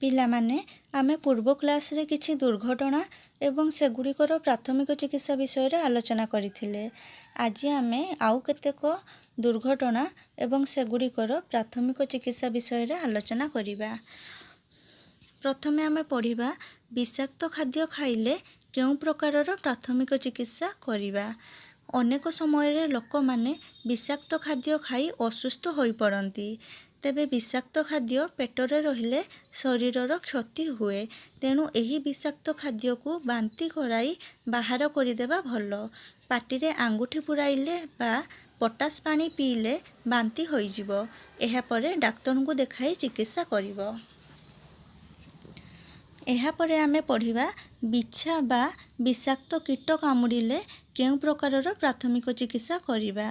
ପିଲାମାନେ ଆମେ ପୂର୍ବ କ୍ଲାସରେ କିଛି ଦୁର୍ଘଟଣା ଏବଂ ସେଗୁଡ଼ିକର ପ୍ରାଥମିକ ଚିକିତ୍ସା ବିଷୟରେ ଆଲୋଚନା କରିଥିଲେ। ଆଜି ଆମେ ଆଉ କେତେକ ଦୁର୍ଘଟଣା ଏବଂ ସେଗୁଡ଼ିକର ପ୍ରାଥମିକ ଚିକିତ୍ସା ବିଷୟରେ ଆଲୋଚନା କରିବା। ପ୍ରଥମେ ଆମେ ପଢ଼ିବା ବିଷାକ୍ତ ଖାଦ୍ୟ ଖାଇଲେ କେଉଁ ପ୍ରକାରର ପ୍ରାଥମିକ ଚିକିତ୍ସା କରିବା। ଅନେକ ସମୟରେ ଲୋକମାନେ ବିଷାକ୍ତ ଖାଦ୍ୟ ଖାଇ ଅସୁସ୍ଥ ହୋଇପଡ଼ନ୍ତି। ତେବେ ବିଷାକ୍ତ ଖାଦ୍ୟ ପେଟରେ ରହିଲେ ଶରୀରର କ୍ଷତି ହୁଏ। ତେଣୁ ଏହି ବିଷାକ୍ତ ଖାଦ୍ୟକୁ ବାନ୍ତି କରାଇ ବାହାର କରିଦେବା ଭଲ। ପାଟିରେ ଆଙ୍ଗୁଠି ପୁରାଇଲେ ବା ପଟାସ ପାଣି ପିଇଲେ ବାନ୍ତି ହୋଇଯିବ। ଏହାପରେ ଡାକ୍ତରଙ୍କୁ ଦେଖାଇ ଚିକିତ୍ସା କରିବ। ଏହାପରେ ଆମେ ପଢ଼ିବା ବିଛା ବା ବିଷାକ୍ତ କୀଟ କାମୁଡ଼ିଲେ କେଉଁ ପ୍ରକାରର ପ୍ରାଥମିକ ଚିକିତ୍ସା କରିବା।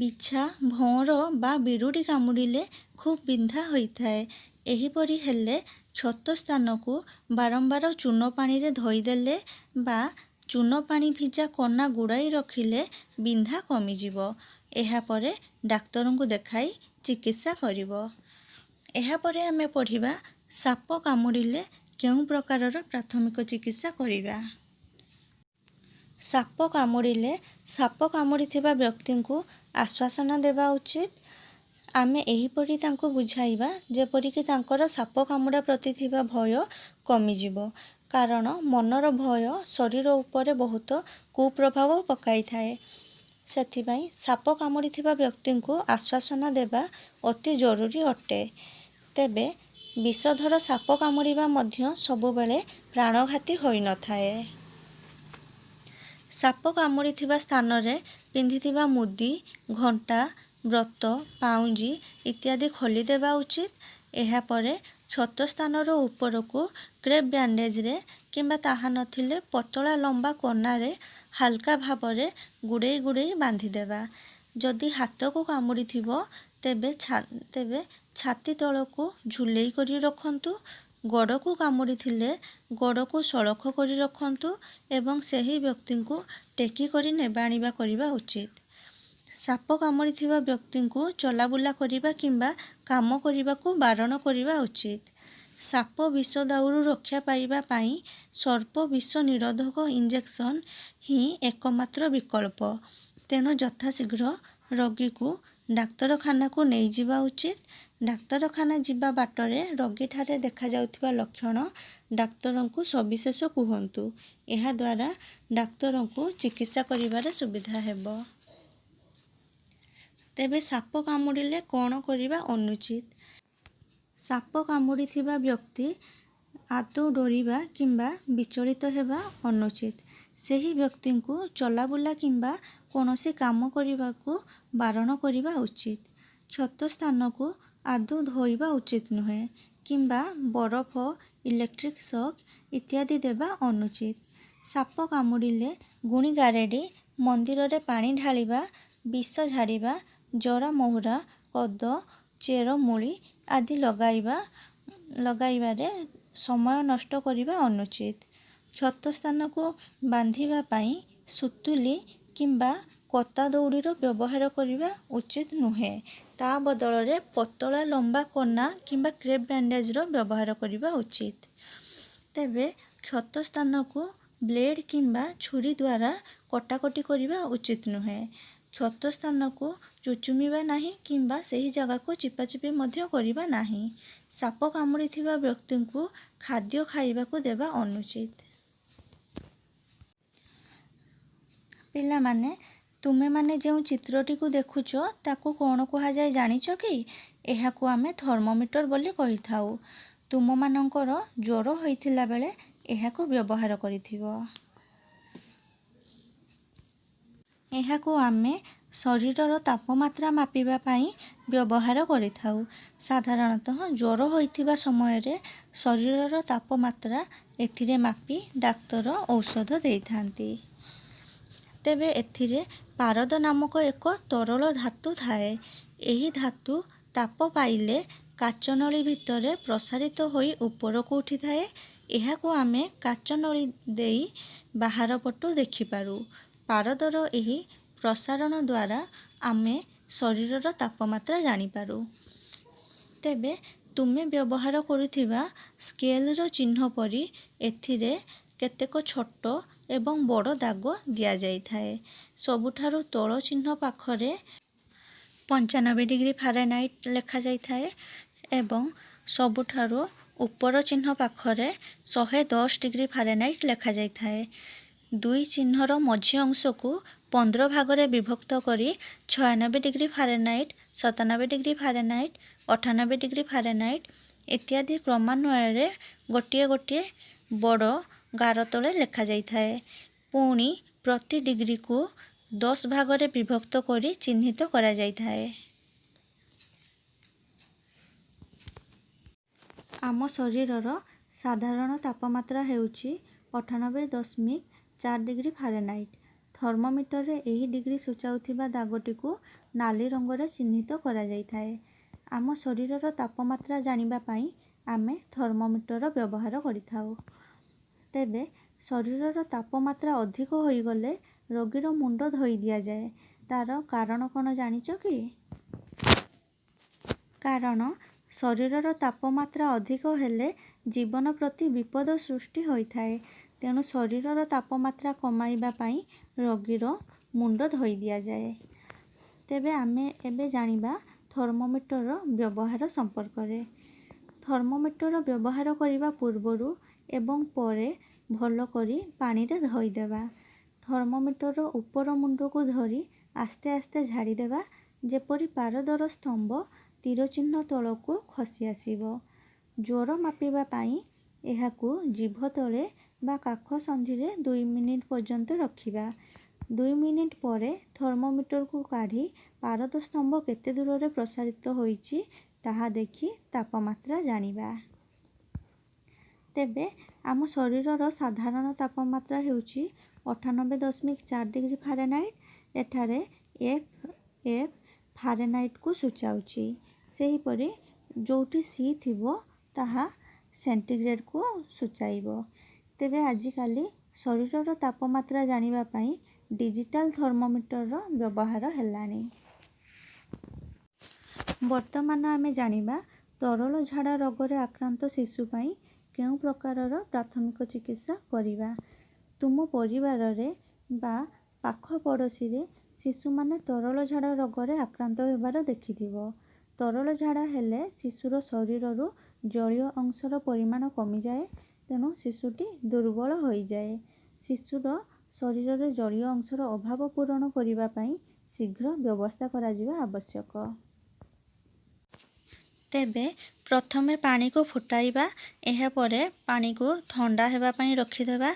ବିଛା, ଭଅଁର ବା ବିରୁଡ଼ି କାମୁଡ଼ିଲେ ଖୁବ୍ ବିନ୍ଧା ହୋଇଥାଏ। ଏହିପରି ହେଲେ କ୍ଷତ ସ୍ଥାନକୁ ବାରମ୍ବାର ଚୂନ ପାଣିରେ ଧୋଇଦେଲେ ବା ଚୂନ ପାଣି ଭିଜା କନା ଗୁଡ଼ାଇ ରଖିଲେ ବିନ୍ଧା କମିଯିବ। ଏହାପରେ ଡାକ୍ତରଙ୍କୁ ଦେଖାଇ ଚିକିତ୍ସା କରିବ। ଏହାପରେ ଆମେ ପଢ଼ିବା ସାପ କାମୁଡ଼ିଲେ କେଉଁ ପ୍ରକାରର ପ୍ରାଥମିକ ଚିକିତ୍ସା କରିବା। ସାପ କାମୁଡ଼ିଲେ ସାପ କାମୁଡ଼ିଥିବା ବ୍ୟକ୍ତିଙ୍କୁ ଆଶ୍ୱାସନା ଦେବା ଉଚିତ। ଆମେ ଏହିପରି ତାଙ୍କୁ ବୁଝାଇବା ଯେପରିକି ତାଙ୍କର ସାପ କାମୁଡ଼ା ପ୍ରତି ଥିବା ଭୟ କମିଯିବ। କାରଣ ମନର ଭୟ ଶରୀର ଉପରେ ବହୁତ କୁପ୍ରଭାବ ପକାଇଥାଏ। ସେଥିପାଇଁ ସାପ କାମୁଡ଼ିଥିବା ବ୍ୟକ୍ତିଙ୍କୁ ଆଶ୍ୱାସନା ଦେବା ଅତି ଜରୁରୀ ଅଟେ। ତେବେ ବିଷଧର ସାପ କାମୁଡ଼ିବା ମଧ୍ୟ ସବୁବେଳେ ପ୍ରାଣଘାତୀ ହୋଇନଥାଏ। ସାପ କାମୁଡ଼ିଥିବା ସ୍ଥାନରେ ପିନ୍ଧିଥିବା ମୁଦି, ଘଣ୍ଟା, ବ୍ରତ, ପାଉଁଜି ଇତ୍ୟାଦି ଖୋଲିଦେବା ଉଚିତ। ଏହାପରେ କ୍ଷତ ସ୍ଥାନର ଉପରକୁ କ୍ରେପ୍ ବ୍ୟାଣ୍ଡେଜରେ କିମ୍ବା ତାହା ନଥିଲେ ପତଳା ଲମ୍ବା କନାରେ ହାଲକା ଭାବରେ ଗୁଡ଼େଇ ବାନ୍ଧିଦେବା। ଯଦି ହାତକୁ କାମୁଡ଼ିଥିବ ତେବେ ଛାତି ତଳକୁ ଝୁଲେଇ କରି ରଖନ୍ତୁ। ଗୋଡ଼କୁ କାମୁଡ଼ିଥିଲେ ଗୋଡ଼କୁ ସଳଖ କରି ରଖନ୍ତୁ ଏବଂ ସେହି ବ୍ୟକ୍ତିଙ୍କୁ ଟେକି କରି ନେବା ଆଣିବା କରିବା ଉଚିତ। ସାପ କାମୁଡ଼ିଥିବା ବ୍ୟକ୍ତିଙ୍କୁ ଚଲାବୁଲା କରିବା କିମ୍ବା କାମ କରିବାକୁ ବାରଣ କରିବା ଉଚିତ। ସାପ ବିଷ ଦାଉରୁ ରକ୍ଷା ପାଇବା ପାଇଁ ସର୍ପ ବିଷ ନିରୋଧକ ଇଞ୍ଜେକ୍ସନ ହିଁ ଏକମାତ୍ର ବିକଳ୍ପ। ତେଣୁ ଯଥାଶୀଘ୍ର ରୋଗୀକୁ ଡାକ୍ତରଖାନାକୁ ନେଇଯିବା ଉଚିତ। ଡାକ୍ତରଖାନା ଯିବା ବାଟରେ ରୋଗୀଠାରେ ଦେଖାଯାଉଥିବା ଲକ୍ଷଣ ଡାକ୍ତରଙ୍କୁ ସବିଶେଷ କୁହନ୍ତୁ। ଏହାଦ୍ୱାରା ଡାକ୍ତରଙ୍କୁ ଚିକିତ୍ସା କରିବାରେ ସୁବିଧା ହେବ। ତେବେ ସାପ କାମୁଡ଼ିଲେ କ'ଣ କରିବା ଅନୁଚିତ? ସାପ କାମୁଡ଼ିଥିବା ବ୍ୟକ୍ତି ଆଦୌ ଡରିବା କିମ୍ବା ବିଚଳିତ ହେବା ଅନୁଚିତ। ସେହି ବ୍ୟକ୍ତିଙ୍କୁ ଚଲାବୁଲା କିମ୍ବା କୌଣସି କାମ କରିବାକୁ ବାରଣ କରିବା ଉଚିତ। କ୍ଷତ ସ୍ଥାନକୁ ଆଦୌ ଧୋଇବା ଉଚିତ ନୁହେଁ କିମ୍ବା ବରଫ, ଇଲେକ୍ଟ୍ରିକ୍ ସକ୍ ଇତ୍ୟାଦି ଦେବା ଅନୁଚିତ। ସାପ କାମୁଡ଼ିଲେ ଗୁଣି ଗାରେଡ଼ି, ମନ୍ଦିରରେ ପାଣି ଢାଳିବା, ବିଷ ଝାଡ଼ିବା, ଜରା ମହୁରା, କଦ, ଚେରମୂଳି ଆଦି ଲଗାଇବାରେ ସମୟ ନଷ୍ଟ କରିବା ଅନୁଚିତ। କ୍ଷତ ସ୍ଥାନକୁ ବାନ୍ଧିବା ପାଇଁ ସୁତୁଲି କିମ୍ବା କତା ଦଉଡ଼ିର ବ୍ୟବହାର କରିବା ଉଚିତ ନୁହେଁ। ତା ବଦଳରେ ପତଳା ଲମ୍ବା କନା କିମ୍ବା କ୍ରେପ୍ ବ୍ୟାଣ୍ଡେଜର ବ୍ୟବହାର କରିବା ଉଚିତ। ତେବେ କ୍ଷତ ସ୍ଥାନକୁ ବ୍ଲେଡ୍ କିମ୍ବା ଛୁରୀ ଦ୍ୱାରା କଟାକଟି କରିବା ଉଚିତ ନୁହେଁ। କ୍ଷତ ସ୍ଥାନକୁ ଚୁଚୁମିବା ନାହିଁ କିମ୍ବା ସେହି ଜାଗାକୁ ଚିପାଚିପି ମଧ୍ୟ କରିବା ନାହିଁ। ସାପ କାମୁଡ଼ିଥିବା ବ୍ୟକ୍ତିଙ୍କୁ ଖାଦ୍ୟ ଖାଇବାକୁ ଦେବା ଅନୁଚିତ। ପିଲାମାନେ, ତୁମେମାନେ ଯେଉଁ ଚିତ୍ରଟିକୁ ଦେଖୁଛ ତାକୁ କ'ଣ କୁହାଯାଏ ଜାଣିଛ କି? ଏହାକୁ ଆମେ ଥର୍ମୋମିଟର ବୋଲି କହିଥାଉ। ତୁମମାନଙ୍କର ଜ୍ୱର ହୋଇଥିଲା ବେଳେ ଏହାକୁ ବ୍ୟବହାର କରିଥିବ। ଏହାକୁ ଆମେ ଶରୀରର ତାପମାତ୍ରା ମାପିବା ପାଇଁ ବ୍ୟବହାର କରିଥାଉ। ସାଧାରଣତଃ ଜ୍ୱର ହୋଇଥିବା ସମୟରେ ଶରୀରର ତାପମାତ୍ରା ଏଥିରେ ମାପି ଡାକ୍ତର ଔଷଧ ଦେଇଥାନ୍ତି। ତେବେ ଏଥିରେ ପାରଦ ନାମକ ଏକ ତରଳ ଧାତୁ ଥାଏ। ଏହି ଧାତୁ ତାପ ପାଇଲେ କାଚ ନଳୀ ଭିତରେ ପ୍ରସାରିତ ହୋଇ ଉପରକୁ ଉଠିଥାଏ। ଏହାକୁ ଆମେ କାଚ ନଳୀ ଦେଇ ବାହାର ପଟୁ ଦେଖିପାରୁ। ପାରଦର ଏହି ପ୍ରସାରଣ ଦ୍ୱାରା ଆମେ ଶରୀରର ତାପମାତ୍ରା ଜାଣିପାରୁ। ତେବେ ତୁମେ ବ୍ୟବହାର କରୁଥିବା ସ୍କେଲର ଚିହ୍ନ ପରି ଏଥିରେ କେତେକ ଛୋଟ ଏବଂ ବଡ଼ ଦାଗ ଦିଆଯାଇଥାଏ। ସବୁଠାରୁ ତଳ ଚିହ୍ନ ପାଖରେ 95 ଡିଗ୍ରୀ ଫାରେନହାଇଟ୍ ଲେଖାଯାଇଥାଏ ଏବଂ ସବୁଠାରୁ ଉପର ଚିହ୍ନ ପାଖରେ 110 ଡିଗ୍ରୀ ଫାରେନହାଇଟ୍ ଲେଖାଯାଇଥାଏ। ଦୁଇ ଚିହ୍ନର ମଝି ଅଂଶକୁ 15 ଭାଗରେ ବିଭକ୍ତ କରି 96 degree Fahrenheit, 97 degree Fahrenheit, 98 degree Fahrenheit ଇତ୍ୟାଦି କ୍ରମାନ୍ୱୟରେ ଗୋଟିଏ ଗୋଟିଏ ବଡ଼ ଗାର ତଳେ ଲେଖାଯାଇଥାଏ। ପୁଣି ପ୍ରତି ଡିଗ୍ରୀକୁ 10 ଭାଗରେ ବିଭକ୍ତ କରି ଚିହ୍ନିତ କରାଯାଇଥାଏ। ଆମ ଶରୀରର ସାଧାରଣ ତାପମାତ୍ରା ହେଉଛି 98.4 ଡିଗ୍ରୀ ଫାରେନହାଇଟ୍। ଥର୍ମୋମିଟରରେ ଏହି ଡିଗ୍ରୀ ସୂଚାଉଥିବା ଦାଗଟିକୁ ନାଲି ରଙ୍ଗରେ ଚିହ୍ନିତ କରାଯାଇଥାଏ। ଆମ ଶରୀରର ତାପମାତ୍ରା ଜାଣିବା ପାଇଁ ଆମେ ଥର୍ମୋମିଟର ବ୍ୟବହାର କରିଥାଉ। ତେବେ ଶରୀରର ତାପମାତ୍ରା ଅଧିକ ହୋଇଗଲେ ରୋଗୀର ମୁଣ୍ଡ ଧୋଇ ଦିଆଯାଏ। ତା'ର କାରଣ କ'ଣ ଜାଣିଛ କି? କାରଣ ଶରୀରର ତାପମାତ୍ରା ଅଧିକ ହେଲେ ଜୀବନ ପ୍ରତି ବିପଦ ସୃଷ୍ଟି ହୋଇଥାଏ। ତେଣୁ ଶରୀରର ତାପମାତ୍ରା କମାଇବା ପାଇଁ ରୋଗୀର ମୁଣ୍ଡ ଧୋଇ ଦିଆଯାଏ। ତେବେ ଆମେ ଏବେ ଜାଣିବା ଥର୍ମୋମିଟର ବ୍ୟବହାର ସମ୍ପର୍କରେ। ଥର୍ମୋମିଟର ବ୍ୟବହାର କରିବା ପୂର୍ବରୁ ଏବଂ ପରେ ଭଲ କରି ପାଣିରେ ଧୋଇଦେବା। ଥର୍ମୋମିଟର ଉପର ମୁଣ୍ଡକୁ ଧରି ଆସ୍ତେ ଆସ୍ତେ ଝାଡ଼ିଦେବା ଯେପରି ପାରଦର ସ୍ତମ୍ଭ ତୀର ଚିହ୍ନ ତଳକୁ ଖସି ଆସିବ। ଜ୍ୱର ମାପିବା ପାଇଁ ଏହାକୁ ଜିଭ ତଳେ ବା କାଖ ସନ୍ଧିରେ 2 ମିନିଟ୍ ପର୍ଯ୍ୟନ୍ତ ରଖିବା। 2 ମିନିଟ୍ ପରେ ଥର୍ମୋମିଟରକୁ କାଢ଼ି ପାରଦ ସ୍ତମ୍ଭ କେତେ ଦୂରରେ ପ୍ରସାରିତ ହୋଇଛି ତାହା ଦେଖି ତାପମାତ୍ରା ଜାଣିବା। ତେବେ ଆମ ଶରୀରର ସାଧାରଣ ତାପମାତ୍ରା ହେଉଛି 98.4 ଡିଗ୍ରୀ ଫାରେନହାଇଟ୍। ଏଠାରେ ଏଫ୍ ଫାରେନହାଇଟ୍କୁ ସୂଚାଉଛି। ସେହିପରି ଯେଉଁଠି ସି ଥିବ ତାହା ସେଣ୍ଟିଗ୍ରେଡ଼କୁ ସୂଚାଇବ। ତେବେ ଆଜିକାଲି ଶରୀରର ତାପମାତ୍ରା ଜାଣିବା ପାଇଁ ଡିଜିଟାଲ ଥର୍ମୋମିଟରର ବ୍ୟବହାର ହେଲାଣି। ବର୍ତ୍ତମାନ ଆମେ ଜାଣିବା ତରଳ ଝାଡ଼ା ରୋଗରେ ଆକ୍ରାନ୍ତ ଶିଶୁ ପାଇଁ କେଉଁ ପ୍ରକାରର ପ୍ରାଥମିକ ଚିକିତ୍ସା କରିବା। ତୁମ ପରିବାରରେ ବା ପାଖ ପଡ଼ୋଶୀରେ ଶିଶୁମାନେ ତରଳ ଝାଡ଼ା ରୋଗରେ ଆକ୍ରାନ୍ତ ହେବାର ଦେଖିଥିବ। ତରଳ ଝାଡ଼ା ହେଲେ ଶିଶୁର ଶରୀରରୁ ଜଳୀୟ ଅଂଶର ପରିମାଣ କମିଯାଏ, ତେଣୁ ଶିଶୁଟି ଦୁର୍ବଳ ହୋଇଯାଏ। ଶିଶୁର ଶରୀରରେ ଜଳୀୟ ଅଂଶର ଅଭାବ ପୂରଣ କରିବା ପାଇଁ ଶୀଘ୍ର ବ୍ୟବସ୍ଥା କରାଯିବା ଆବଶ୍ୟକ। ତେବେ ପ୍ରଥମେ ପାଣିକୁ ଫୁଟାଇବା, ଏହାପରେ ପାଣିକୁ ଥଣ୍ଡା ହେବା ପାଇଁ ରଖିଦେବା।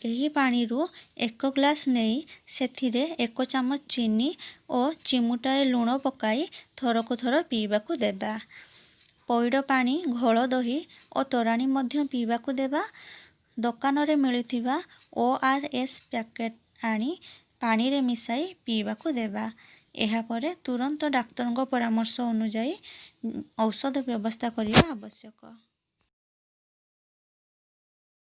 ଏହି ପାଣିରୁ 1 ଗ୍ଲାସ୍ ନେଇ ସେଥିରେ 1 ଚାମଚ ଚିନି ଓ ଚିମୁଟାଏ ଲୁଣ ପକାଇ ଥରକୁ ଥର ପିଇବାକୁ ଦେବା। ପଇଡ଼ ପାଣି, ଘୋଳ ଦହି ଓ ତୋରାଣି ମଧ୍ୟ ପିଇବାକୁ ଦେବା। ଦୋକାନରେ ମିଳୁଥିବା ORS ପ୍ୟାକେଟ୍ ଆଣି ପାଣିରେ ମିଶାଇ ପିଇବାକୁ ଦେବା। ଏହାପରେ ତୁରନ୍ତ ଡାକ୍ତରଙ୍କ ପରାମର୍ଶ ଅନୁଯାୟୀ ଔଷଧ ବ୍ୟବସ୍ଥା କରିବା ଆବଶ୍ୟକ।